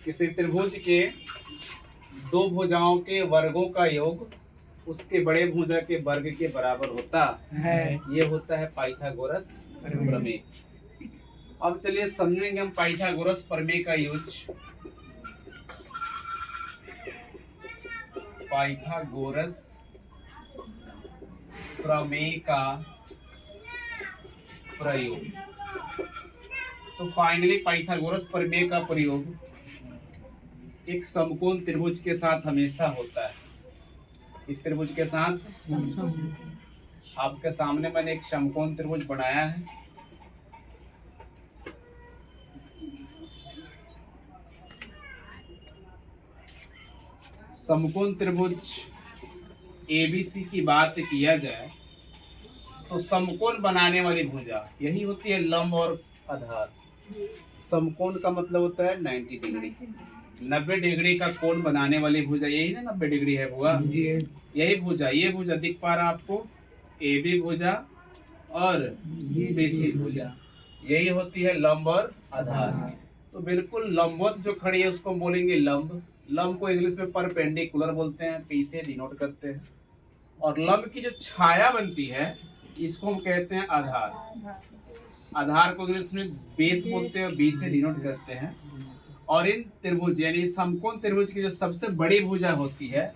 किसी त्रिभुज के दो भुजाओं के वर्गों का योग उसके बड़े भुजा के वर्ग के बराबर होता है। ये होता है पाइथागोरस प्रमेय। अब चलिए समझेंगे हम पाइथागोरस प्रमेय का यूज। पाइथागोरस प्रमेय का प्रयोग। तो फाइनली पाइथागोरस प्रमेय का प्रयोग एक समकोण त्रिभुज के साथ हमेशा होता है। इस त्रिभुज के साथ आपके सामने मैंने एक समकोण त्रिभुज बनाया है। समकोण त्रिभुज एबीसी की बात किया जाए तो समकोण बनाने वाली भुजा यही होती है लंब और आधार। समकोण का मतलब होता है 90 डिग्री, 90 डिग्री का कोण बनाने वाली भुजा यही ना 90 डिग्री है भुआ। यही भुजा, ये भुजा दिख पा रहा आपको, ए बी भुजा और बीसी भुजा, यही होती है लंब और आधार। तो बिल्कुल लंबवत जो खड़ी है उसको बोलेंगे लंब। लंब को इंग्लिश में परपेंडिकुलर बोलते हैं, पी से डिनोट करते हैं। और लंब की जो छाया बनती है इसको हम कहते हैं आधार। आधार को इंग्लिश में बेस बोलते हैं और बी से डिनोट करते हैं। और इन त्रिभुज यानी समकोण त्रिभुज की जो सबसे बड़ी भुजा होती है,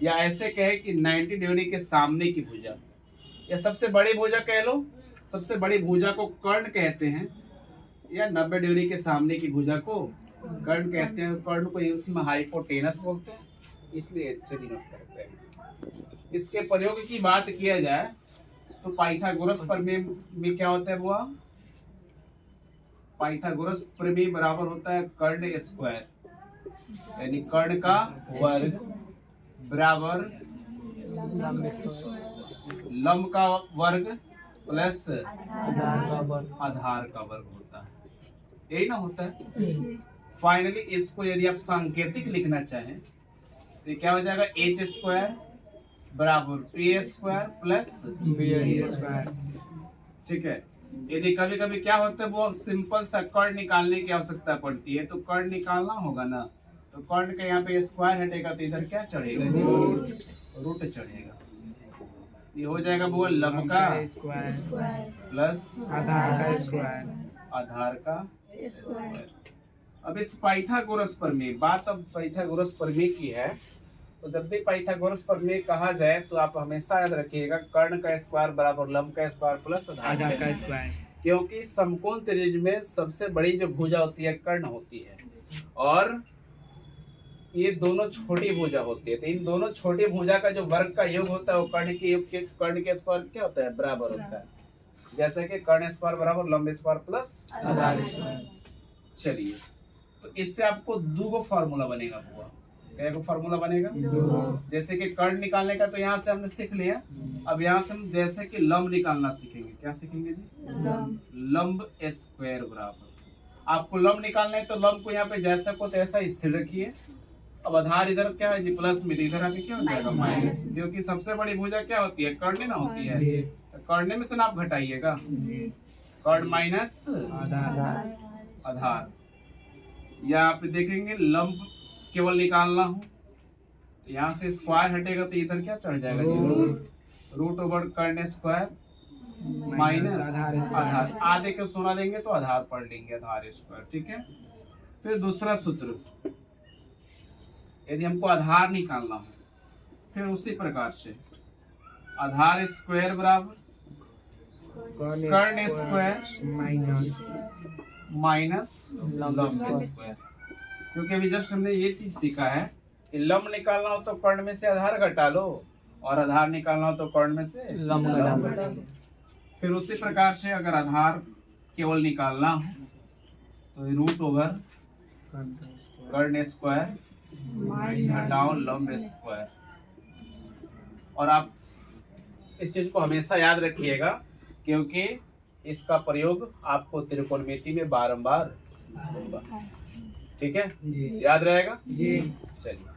या ऐसे कहे कि 90 डिग्री के सामने की भुजा, या सबसे बड़ी भुजा कह लो, सबसे बड़ी भुजा को कर्ण कहते हैं, या 90 डिग्री के सामने की भुजा को कर्ण कहते हैं। कर्ण को इंग्लिश में हाइपोटेनस बोलते हैं, इसलिए इससे डिनोट करते हैं। इसके प्रयोग की बात किया जाए तो पाइथागोरस प्रमेय में क्या होता है वो, पाइथागोरस प्रमेय बराबर होता है कर्ण स्क्वायर, यानी कर्ण का वर्ग बराबर लंब का वर्ग प्लस आधार का वर्ग होता है। यही ना होता है। फाइनली इसको यदि आप सांकेतिक लिखना चाहें तो क्या हो जाएगा, एच स्क्वायर बराबर P square plus B square. ठीक है। यदि कभी कभी क्या होता है वो सिंपल सा कर्ण निकालने की आवश्यकता पड़ती है, तो कर्ण निकालना होगा ना, तो कर्ण के यहाँ पे स्क्वायर हटेगा तो इधर क्या चढ़ेगा, रूट चढ़ेगा। ये हो जाएगा वो लंब का स्क्वायर प्लस आधार का स्क्वायर। अब इस पाइथागोरस प्रमेय, बात अब पाइथागोरस प्रमेय की है, तो जब भी पाइथागोरस प्रमेय कहा जाए तो आप हमेशा याद रखिएगा कर्ण का स्क्वायर बराबर लंब का स्क्वायर प्लस आधार का स्क्वायर। क्योंकि समकोण त्रिभुज में सबसे बड़ी जो भुजा होती है कर्ण होती है, और ये दोनों छोटी भुजा होती है। तो इन दोनों छोटी भुजा का जो वर्ग का योग होता है वो कर्ण के योग के, कर्ण के स्क्वायर क्या होता है, बराबर होता है। जैसे कि कर्ण स्क्वायर बराबर लंब स्क्वायर प्लस आधार स्क्वायर। चलिए, तो इससे आपको दो फार्मूला बनेगा हुआ। क्या फार्मूला बनेगा, जैसे कि कर्ण निकालने का तो यहाँ से हमने सीख लिया। अब यहाँ से हम जैसे कि लंब निकालना सीखेंगे। क्या सीखेंगे जी, लंब स्क्वायर बराबर, आपको लंब निकालना है तो लंब को यहाँ पे जैसा को तैसा स्थिर रखिए। अब आधार इधर क्या है जी, प्लस में, इधर आके क्या हो जाएगा माइनस, क्योंकि सबसे बड़ी भुजा क्या होती है, कर्ण ना होती है। कर्ण में से ना आप घटाइएगा, कर्ण माइनस आधार। या आप देखेंगे लंब केवल निकालना हो तो यहाँ से स्क्वायर हटेगा तो इधर क्या चढ़ जाएगा जी, रूट ओवर कर्ण स्क्वायर माइनस आधार। आधे के सोना देंगे तो आधार पढ़ लेंगे, आधार स्क्वायर। ठीक है। फिर दूसरा सूत्र, यदि हमको आधार निकालना हो फिर उसी प्रकार से आधार स्क्वायर बराबर कर्ण स्क्वायर माइनस लंब स्क्वायर। क्योंकि अभी जस्ट हमने ये चीज सीखा है कि लंब निकालना हो तो कर्ण में से आधार घटा लो, और आधार निकालना हो तो कर्ण में से लंब घटा लो। फिर उसी प्रकार से अगर आधार केवल निकालना हो तो रूट ओवर कर्ण स्क्वायर डाउन लंब स्क्वायर। और आप इस चीज को हमेशा याद रखिएगा, क्योंकि इसका प्रयोग आपको त्रिकोणमिति में बारंबार होगा। ठीक है, याद रहेगा जी। चलिए।